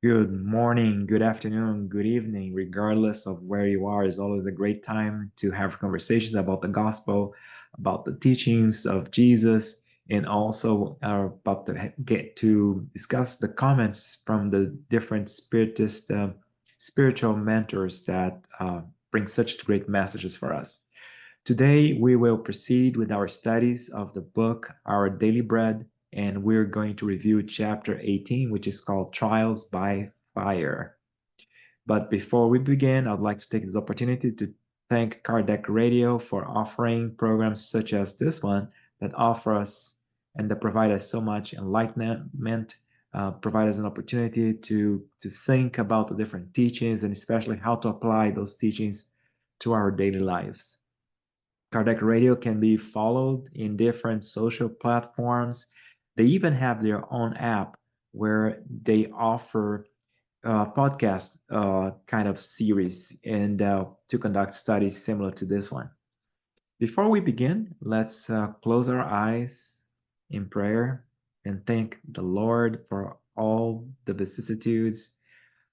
Good morning, good afternoon, good evening, regardless of where you are, is always a great time to have conversations about the gospel, about the teachings of Jesus, and also about to get to discuss the comments from the different spiritual mentors that bring such great messages for us. Today, we will proceed with our studies of the book, Our Daily Bread, and we're going to review chapter 18, which is called Trials by Fire. But before we begin, I'd like to take this opportunity to thank Kardec Radio for offering programs such as this one that offer us and that provide us so much enlightenment, provide us an opportunity to think about the different teachings and especially how to apply those teachings to our daily lives. Kardec Radio can be followed in different social platforms. They even have their own app where they offer podcast kind of series and to conduct studies similar to this one. Before we begin, let's close our eyes in prayer and thank the Lord for all the vicissitudes,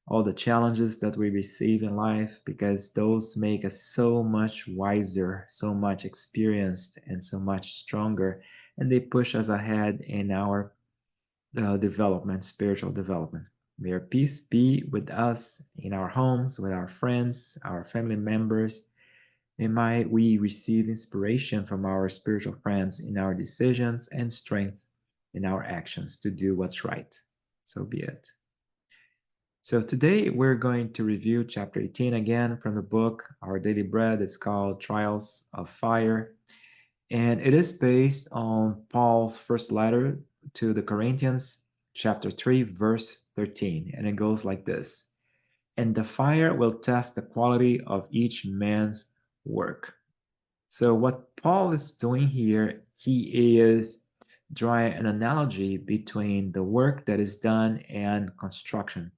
all the challenges that we receive in life, because those make us so much wiser, so much experienced, and so much stronger. And they push us ahead in our development, spiritual development. May your peace be with us in our homes, with our friends, our family members. And might we receive inspiration from our spiritual friends in our decisions and strength in our actions to do what's right. So be it. So today we're going to review chapter 18 again from the book Our Daily Bread. It's called Trials of Fire. And it is based on Paul's first letter to the Corinthians, chapter 3, verse 13. And it goes like this: And the fire will test the quality of each man's work. So, what Paul is doing here, he is drawing an analogy between the work that is done and construction.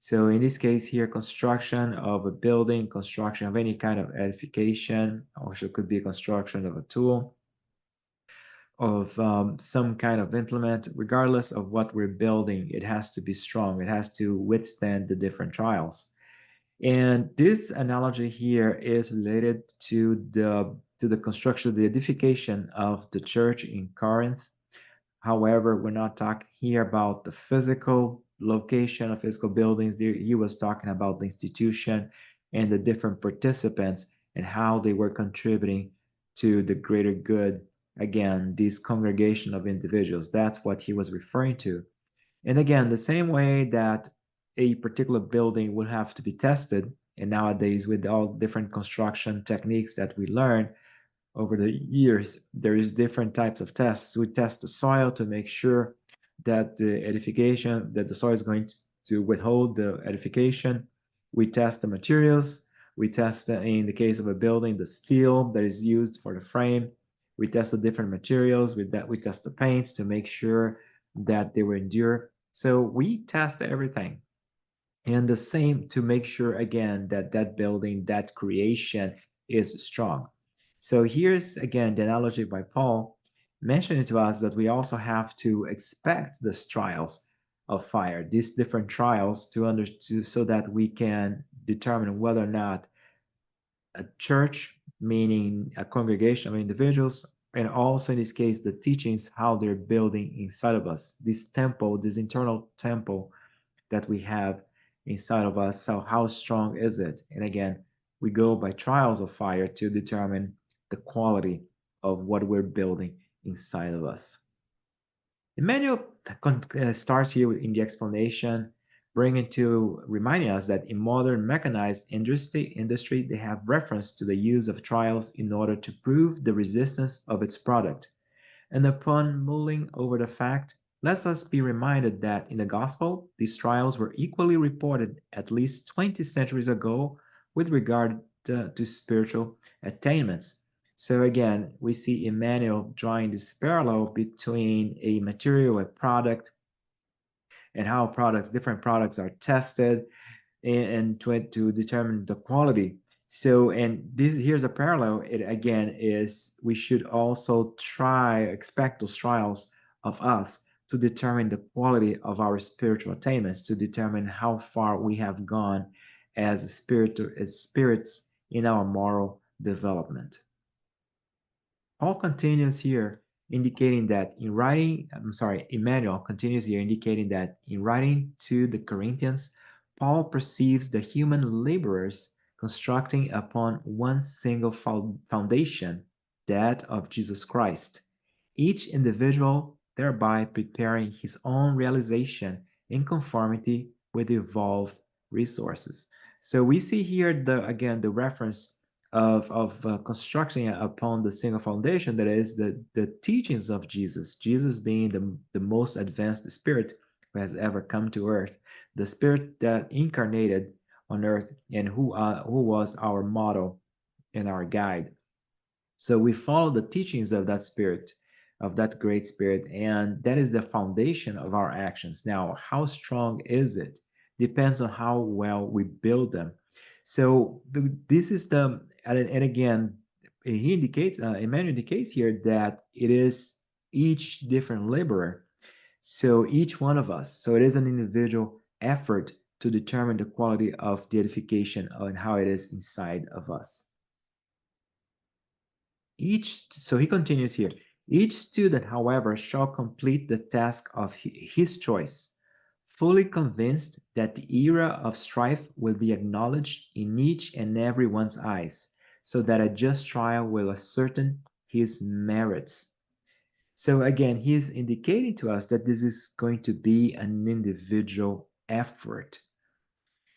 So in this case here, construction of a building, construction of any kind of edification, also could be construction of a tool, of some kind of implement, regardless of what we're building, it has to be strong. It has to withstand the different trials. And this analogy here is related to the construction, the edification of the church in Corinth. However, we're not talking here about the physical location of physical buildings. He was talking about the institution and the different participants and how they were contributing to the greater good. Again, this congregation of individuals, that's what he was referring to. And again, the same way that a particular building would have to be tested, and nowadays with all different construction techniques that we learn, over the years, there is different types of tests. We test the soil to make sure that the edification, that the soil is going to withhold the edification. We test the materials. We test, in the case of a building, the steel that is used for the frame. We test the different materials. With that, we test the paints to make sure that they will endure. So we test everything. And the same to make sure, again, that that building, that creation is strong. So here's again the analogy by Paul mentioning to us that we also have to expect these trials of fire, these different trials so that we can determine whether or not a church, meaning a congregation of individuals, and also in this case the teachings, how they're building inside of us, this temple, this internal temple that we have inside of us. So how strong is it? And again, we go by trials of fire to determine the quality of what we're building inside of us. Emmanuel starts here in the explanation, bringing to reminding us that in modern mechanized industry, they have reference to the use of trials in order to prove the resistance of its product. And upon mulling over the fact, let us be reminded that in the gospel, these trials were equally reported at least 20 centuries ago with regard to spiritual attainments. So again, we see Emmanuel drawing this parallel between a material, a product, and how different products are tested and to determine the quality. So, and this here's a parallel. It again is we should also expect those trials of us to determine the quality of our spiritual attainments, to determine how far we have gone as spirits in our moral development. Paul continues here indicating that in writing, I'm sorry, Emmanuel continues here indicating that in writing to the Corinthians, Paul perceives the human laborers constructing upon one single foundation, that of Jesus Christ, each individual thereby preparing his own realization in conformity with evolved resources. So we see here the reference of constructing upon the single foundation, that is the teachings of Jesus. Jesus being the most advanced spirit who has ever come to earth, the spirit that incarnated on earth, and who was our model and our guide. So we follow the teachings of that spirit, of that great spirit, and that is the foundation of our actions. Now, how strong is it? Depends on how well we build them. So this is and again, he indicates, Emmanuel indicates here that it is each different laborer. So each one of us, so it is an individual effort to determine the quality of the edification and how it is inside of us. So he continues here. Each student, however, shall complete the task of his choice, fully convinced that the era of strife will be acknowledged in each and every one's eyes, so that a just trial will ascertain his merits. So again, he's indicating to us that this is going to be an individual effort.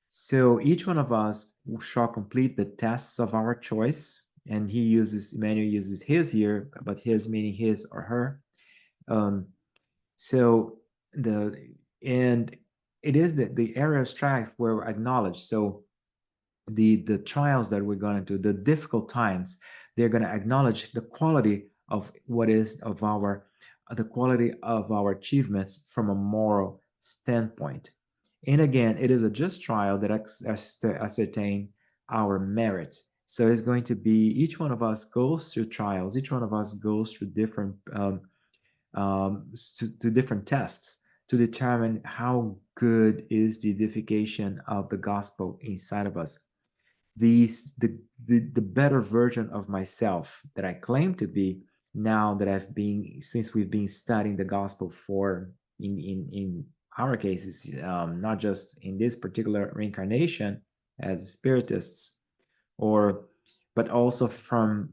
So each one of us shall complete the tests of our choice. And Emmanuel uses his here, but his meaning his or her. Um, so the, and it is the area of strife where we acknowledge. So the trials that we're going to, the difficult times, they're going to acknowledge the quality of what is of our, the quality of our achievements from a moral standpoint. And again, it is a just trial that ascertain our merits. So it's going to be, each one of us goes through trials. Each one of us goes through different to different tests to determine how good is the edification of the gospel inside of us. The better version of myself that I claim to be, now that I've been, since we've been studying the gospel for, in our cases, not just in this particular reincarnation as spiritists, or but also from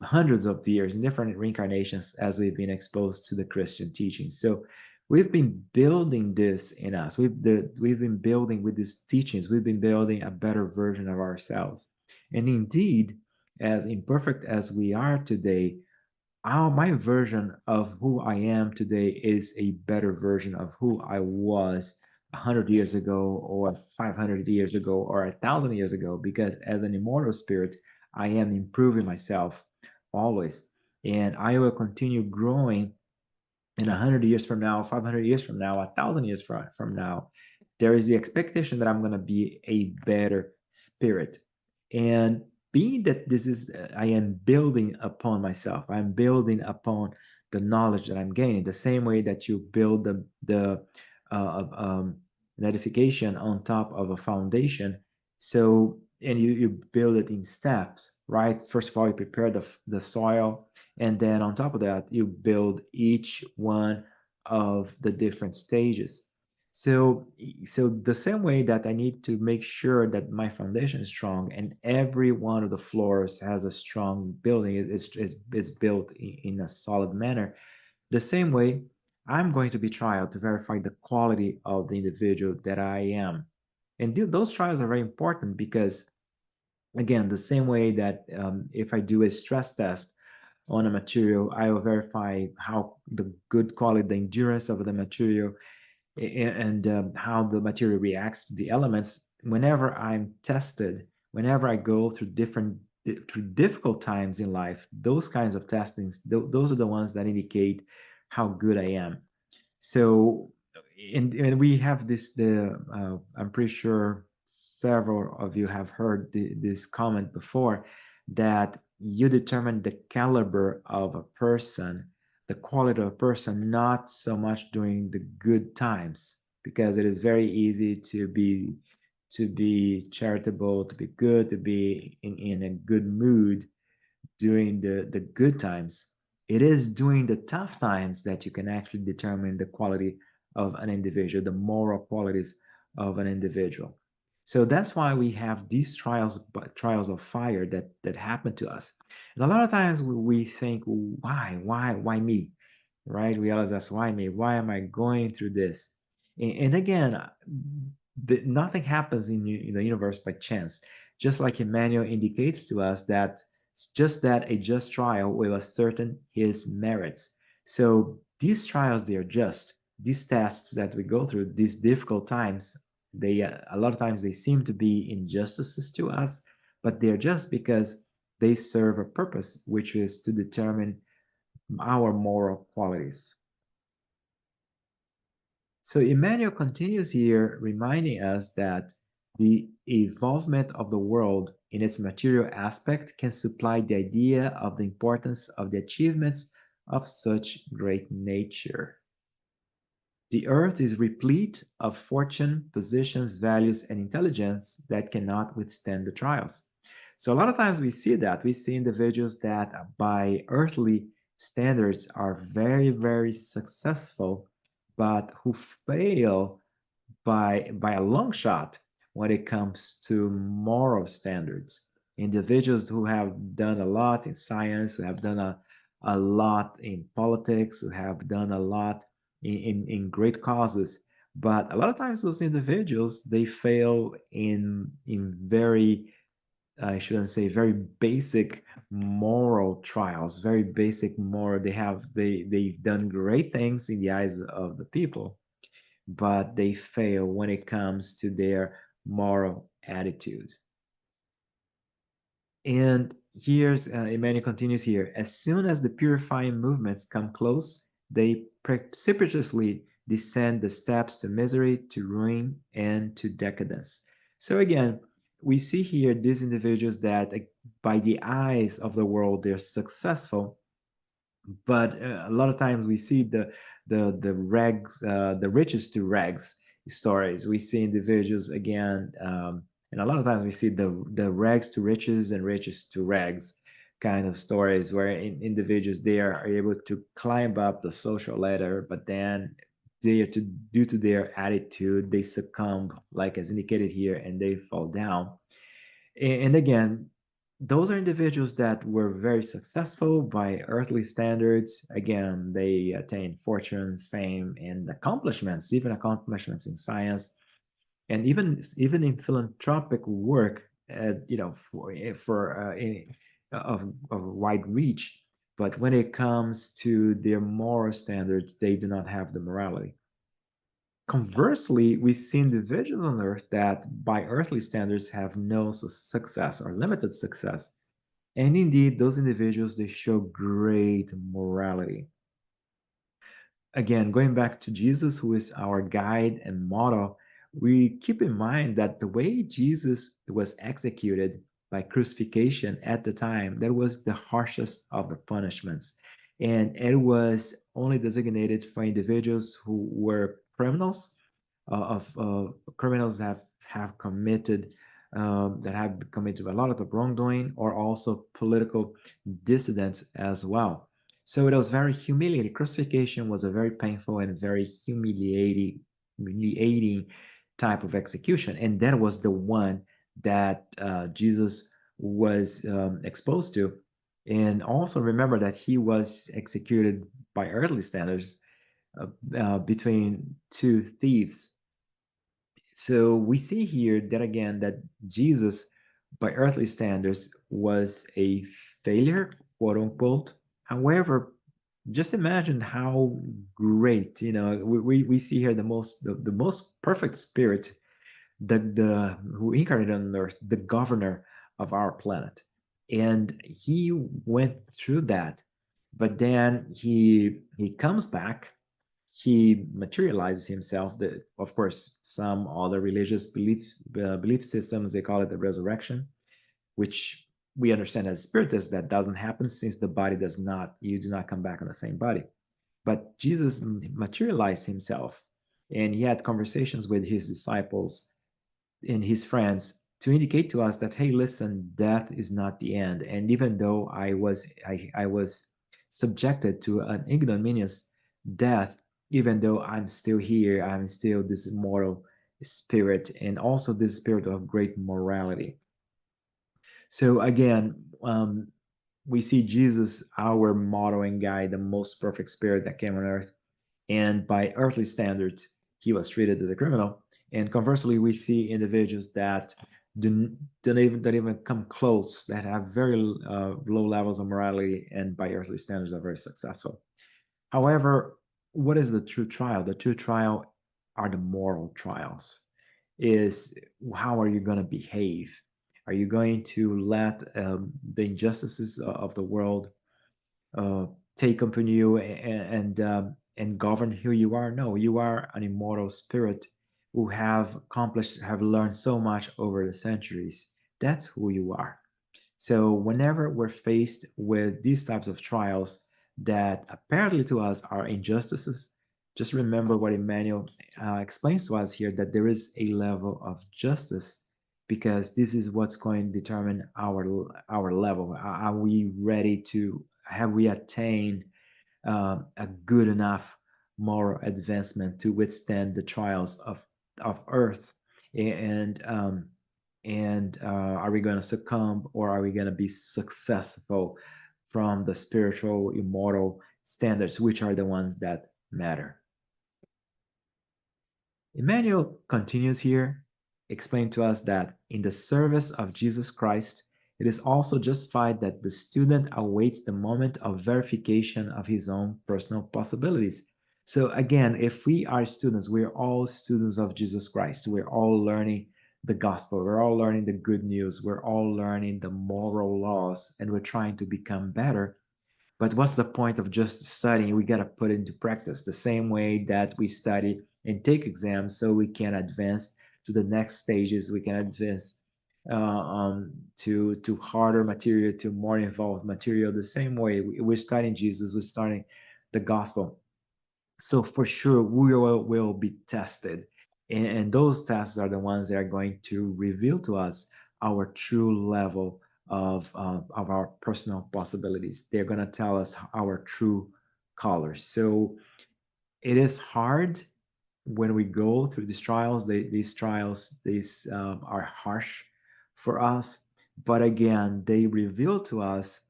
hundreds of years in different reincarnations as we've been exposed to the Christian teachings. So we've been building this in us. We've been building with these teachings. We've been building a better version of ourselves. And indeed, as imperfect as we are today, my version of who I am today is a better version of who I was 100 years ago, or 500 years ago, or 1,000 years ago, because as an immortal spirit, I am improving myself always. And I will continue growing in 100 years from now, 500 years from now, 1,000 years from now. There is the expectation that I'm going to be a better spirit. And being that this is, I am building upon myself, I'm building upon the knowledge that I'm gaining, the same way that you build the an edification on top of a foundation. So, and you build it in steps, right? First of all, you prepare the soil, and then on top of that, you build each one of the different stages. So, so the same way that I need to make sure that my foundation is strong, and every one of the floors has a strong building, it's built in a solid manner. The same way, I'm going to be trialed to verify the quality of the individual that I am. And those trials are very important because, again, the same way that if I do a stress test on a material, I will verify how the good quality, the endurance of the material, and how the material reacts to the elements. Whenever I'm tested, whenever I go through through difficult times in life, those kinds of testings, those are the ones that indicate how good I am. So, and we have I'm pretty sure several of you have heard this comment before, that you determine the caliber of a person the quality of a person, not so much during the good times, because it is very easy to be charitable, to be good, to be in a good mood during the good times. It is during the tough times that you can actually determine the quality of an individual, the moral qualities of an individual. So that's why we have these trials of fire that happen to us. And a lot of times we think, why me? Right? We always ask, why me? Why am I going through this? And again, nothing happens in the universe by chance. Just like Emmanuel indicates to us that it's just that a just trial will ascertain his merits. So these trials, they are just. These tests that we go through, these difficult times, they a lot of times they seem to be injustices to us, but they're just because they serve a purpose, which is to determine our moral qualities. So Emmanuel continues here reminding us that the evolvement of the world in its material aspect can supply the idea of the importance of the achievements of such great nature. The earth is replete of fortune, positions, values, and intelligence that cannot withstand the trials. So, a lot of times we see that. We see individuals that, by earthly standards, are very, very successful, but who fail by a long shot when it comes to moral standards. Individuals who have done a lot in science, who have done a lot in politics, who have done a lot in great causes. But a lot of times those individuals, they fail in very, I shouldn't say very basic moral trials, very basic moral. They've done great things in the eyes of the people, but they fail when it comes to their moral attitude. And here's Emmanuel continues here. As soon as the purifying movements come close, they precipitously descend the steps to misery, to ruin, and to decadence. So again, we see here these individuals that, by the eyes of the world, they're successful, but a lot of times we see the rags, the riches to rags stories. We see individuals again, and a lot of times we see the rags to riches and riches to rags kind of stories, where individuals, they are able to climb up the social ladder, but then they are to due to their attitude, they succumb, like as indicated here, and they fall down. And again, those are individuals that were very successful by earthly standards. Again, they attained fortune, fame, and accomplishments, even accomplishments in science, and even in philanthropic work, of wide reach. But when it comes to their moral standards, they do not have the morality. Conversely, we see individuals on earth that, by earthly standards, have no success or limited success. And indeed, those individuals, they show great morality. Again, going back to Jesus, who is our guide and model, we keep in mind that the way Jesus was executed by crucifixion at the time, that was the harshest of the punishments. And it was only designated for individuals who were criminals, of criminals that have committed a lot of wrongdoing, or also political dissidents as well. So it was very humiliating. Crucifixion was a very painful and very humiliating type of execution, and that was the one that Jesus was exposed to. And also remember that he was executed by earthly standards, between two thieves. So we see here that again, that Jesus, by earthly standards, was a failure, quote unquote. However, just imagine how great, we see here the most perfect spirit, the who incarnated on earth, the governor of our planet. And he went through that, but then he comes back, he materializes himself. Of course, some other religious belief systems, they call it the resurrection, which we understand as spiritus that doesn't happen, since the body does not, you do not come back on the same body. But Jesus materialized himself, and he had conversations with his disciples and his friends to indicate to us that, hey, listen, death is not the end. And even though I was subjected to an ignominious death, even though I'm still here, I'm still this immortal spirit, and also this spirit of great morality. So again, we see Jesus, our model and guide, the most perfect spirit that came on earth, and by earthly standards, he was treated as a criminal. And conversely, we see individuals that don't even come close, that have very low levels of morality, and by earthly standards are very successful. However, what is the true trial? The true trial are the moral trials. Is how are you going to behave? Are you going to let the injustices of the world uh, take upon you and govern who you are? No, you are an immortal spirit who have accomplished, have learned so much over the centuries. That's who you are. So whenever we're faced with these types of trials that apparently to us are injustices, just remember what Emmanuel explains to us here, that there is a level of justice, because this is what's going to determine our level. Are we ready to, have we attained a good enough moral advancement to withstand the trials of earth? And are we going to succumb, or are we going to be successful from the spiritual immortal standards, which are the ones that matter? Emmanuel continues here, explain to us that in the service of Jesus Christ, it is also justified that the student awaits the moment of verification of his own personal possibilities. So, again, if we are students, we're all students of Jesus Christ. We're all learning the gospel. We're all learning the good news. We're all learning the moral laws, and we're trying to become better. But what's the point of just studying? We got to put it into practice the same way that we study and take exams so we can advance to the next stages. We can advance to harder material, to more involved material. The same way we're studying Jesus, we're studying the gospel. So for sure, we will be tested. And those tests are the ones that are going to reveal to us our true level of our personal possibilities. They're going to tell us our true colors. So it is hard when we go through these trials. These trials, these are harsh for us. But again, they reveal to us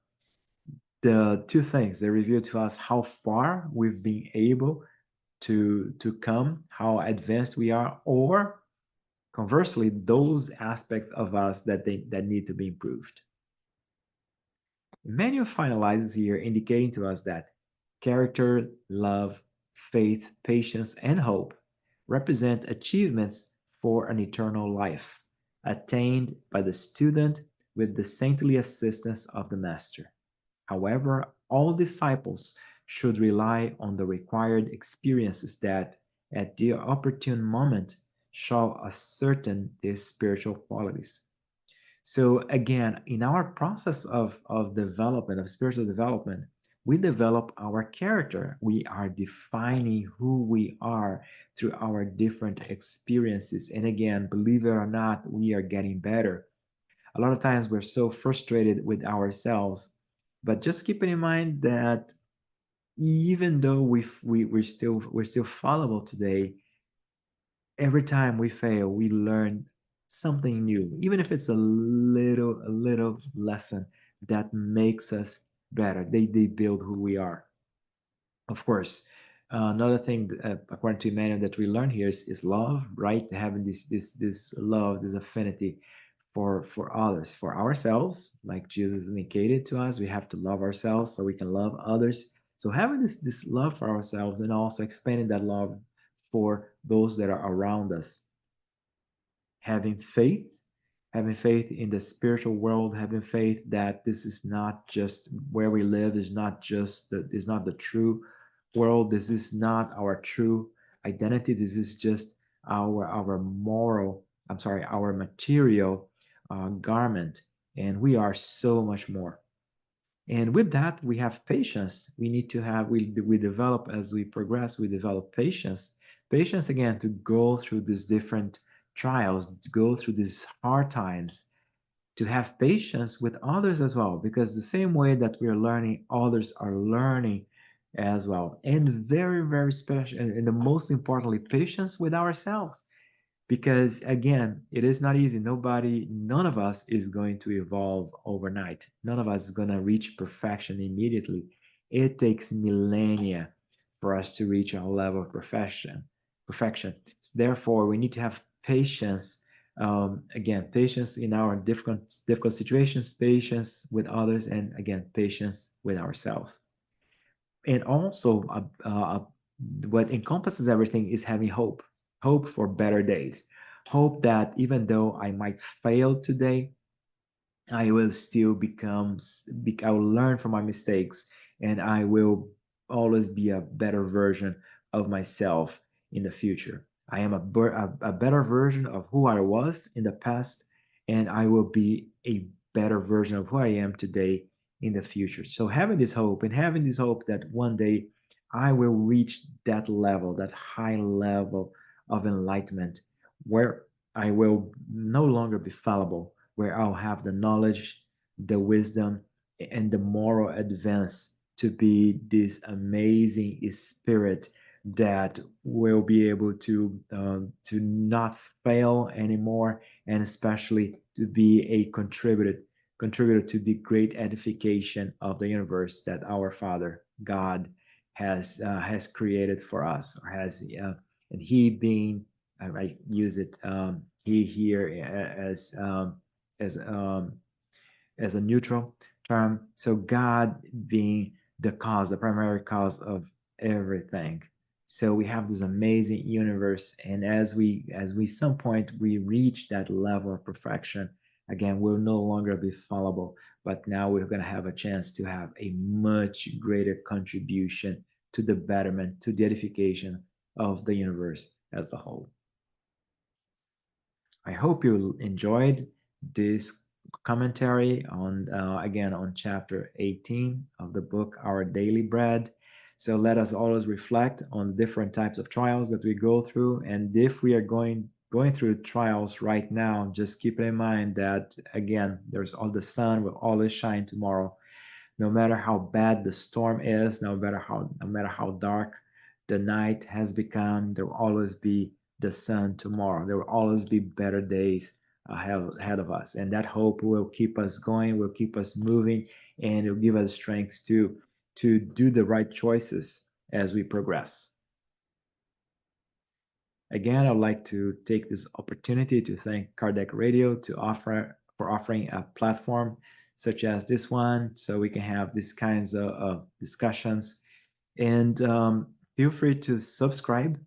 the two things. They reveal to us how far we've been able to come, how advanced we are, or conversely, those aspects of us that need to be improved. Emmanuel finalizes here, indicating to us that character, love, faith, patience, and hope represent achievements for an eternal life, attained by the student with the saintly assistance of the Master. However, all disciples should rely on the required experiences that, at the opportune moment, shall ascertain these spiritual qualities. So, again, in our process of development, of spiritual development, we develop our character. We are defining who we are through our different experiences. And again, believe it or not, we are getting better. A lot of times we're so frustrated with ourselves, but just keeping in mind that even though we're still fallible today, every time we fail, we learn something new, even if it's a little lesson that makes us better. They build who we are. Of course, another thing, according to Emmanuel, that we learn here is love, right? Having this love, this affinity for others, for ourselves, like Jesus indicated to us. We have to love ourselves so we can love others. So having this love for ourselves, and also expanding that love for those that are around us. Having faith in the spiritual world, having faith that this is not just where we live, is not the true world. This is not our true identity. This is just our moral, I'm sorry, our material garment, and we are so much more. And with that, we have patience. We need to have, we develop as we progress, we develop patience. Patience, again, to go through these different trials, to go through these hard times, to have patience with others as well, because the same way that we are learning, others are learning as well. And very, very special, and the most importantly, patience with ourselves, because again, it is not easy. None of us is going to evolve overnight. None of us is going to reach perfection immediately. It takes millennia for us to reach our level of perfection. Therefore, we need to have patience. Again, patience in our difficult situations, patience with others, and again, patience with ourselves. And also, what encompasses everything is having hope for better days, hope that even though I might fail today, I will still I will learn from my mistakes, and I will always be a better version of myself in the future. I am a better version of who I was in the past, and I will be a better version of who I am today in the future. So having this hope, and having this hope that one day I will reach that level, that high level of enlightenment, where I will no longer be fallible, where I'll have the knowledge, the wisdom, and the moral advance to be this amazing spirit that will be able to not fail anymore, and especially to be a contributor to the great edification of the universe that our Father God has created for us, or has and He being, I use it, He here as as a neutral term. So God being the cause, the primary cause of everything. So we have this amazing universe, and as we some point we reach that level of perfection, again, we'll no longer be fallible, but now we're going to have a chance to have a much greater contribution to the betterment, to the edification of the universe as a whole. I hope you enjoyed this commentary on, again, on chapter 18 of the book Our Daily Bread. So let us always reflect on different types of trials that we go through, and if we are going through trials right now, just keep in mind that, again, there's all, the sun will always shine tomorrow. No matter how bad the storm is, no matter how dark the night has become, there will always be the sun tomorrow. There will always be better days ahead of us, and that hope will keep us going, will keep us moving, and it will give us strength to do the right choices as we progress. Again, I'd like to take this opportunity to thank Kardec Radio for offering a platform such as this one, so we can have these kinds of discussions. And feel free to subscribe,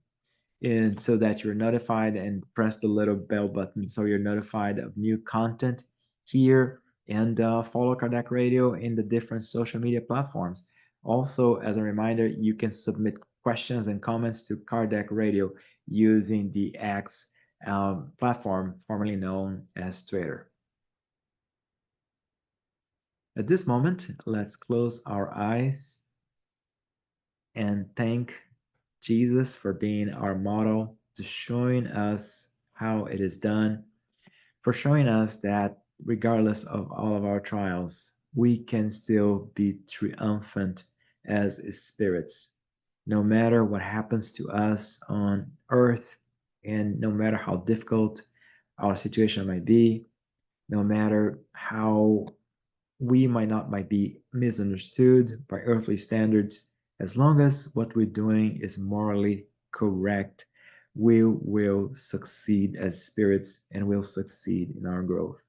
and so that you're notified, and press the little bell button so you're notified of new content here, and follow Kardec Radio in the different social media platforms. Also, as a reminder, you can submit questions and comments to Kardec Radio using the X platform, formerly known as Twitter. At this moment, let's close our eyes and thank Jesus for being our model, to showing us how it is done, for showing us that regardless of all of our trials, we can still be triumphant as spirits. No matter what happens to us on earth, and no matter how difficult our situation might be, no matter how we might be misunderstood by earthly standards, as long as what we're doing is morally correct, we will succeed as spirits, and will succeed in our growth.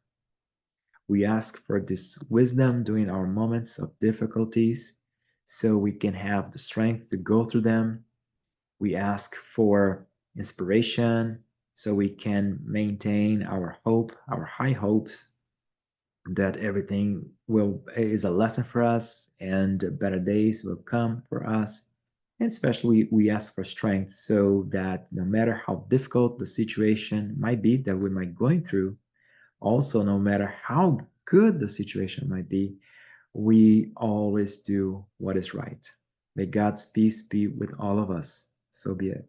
We ask for this wisdom during our moments of difficulties, so we can have the strength to go through them. We ask for inspiration, so we can maintain our hope, our high hopes, that everything will is a lesson for us, and better days will come for us. And especially, we ask for strength, so that no matter how difficult the situation might be that we might going through, also no matter how good the situation might be, we always do what is right. May God's peace be with all of us. So be it.